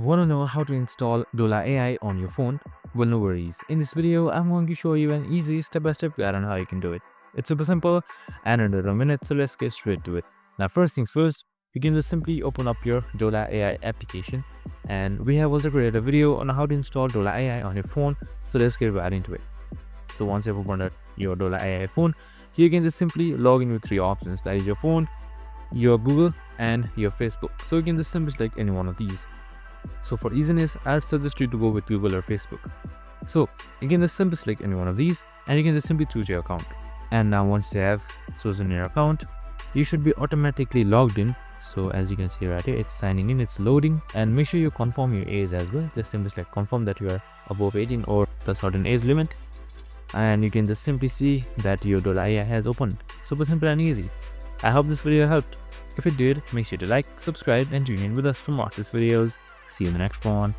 Want to know how to install Dola AI on your phone? Well, no worries. In this video, I'm going to show you an easy step-by-step guide on how you can do it. It's super simple and under a minute, so let's get straight to it. Now, first things first, you can just simply open up your Dola AI application, and we have also created a video on how to install Dola AI on your phone, so let's get right into it. So once you've opened up your Dola AI phone, you can just simply log in with three options, that is your phone, your Google, and your Facebook. So you can just simply select any one of these. So for easiness, I'd suggest you to go with Google or Facebook. So you can just simply select any one of these and you can just simply choose your account. And now once you have chosen your account, you should be automatically logged in. So as you can see right here, it's signing in, it's loading, and make sure you confirm your age as well. Just simply select confirm that you are above 18 or the certain age limit. And you can just simply see that your Dola AI has opened. Super simple and easy. I hope this video helped. If it did, make sure to like, subscribe, and tune in with us for more of these videos. See you in the next one.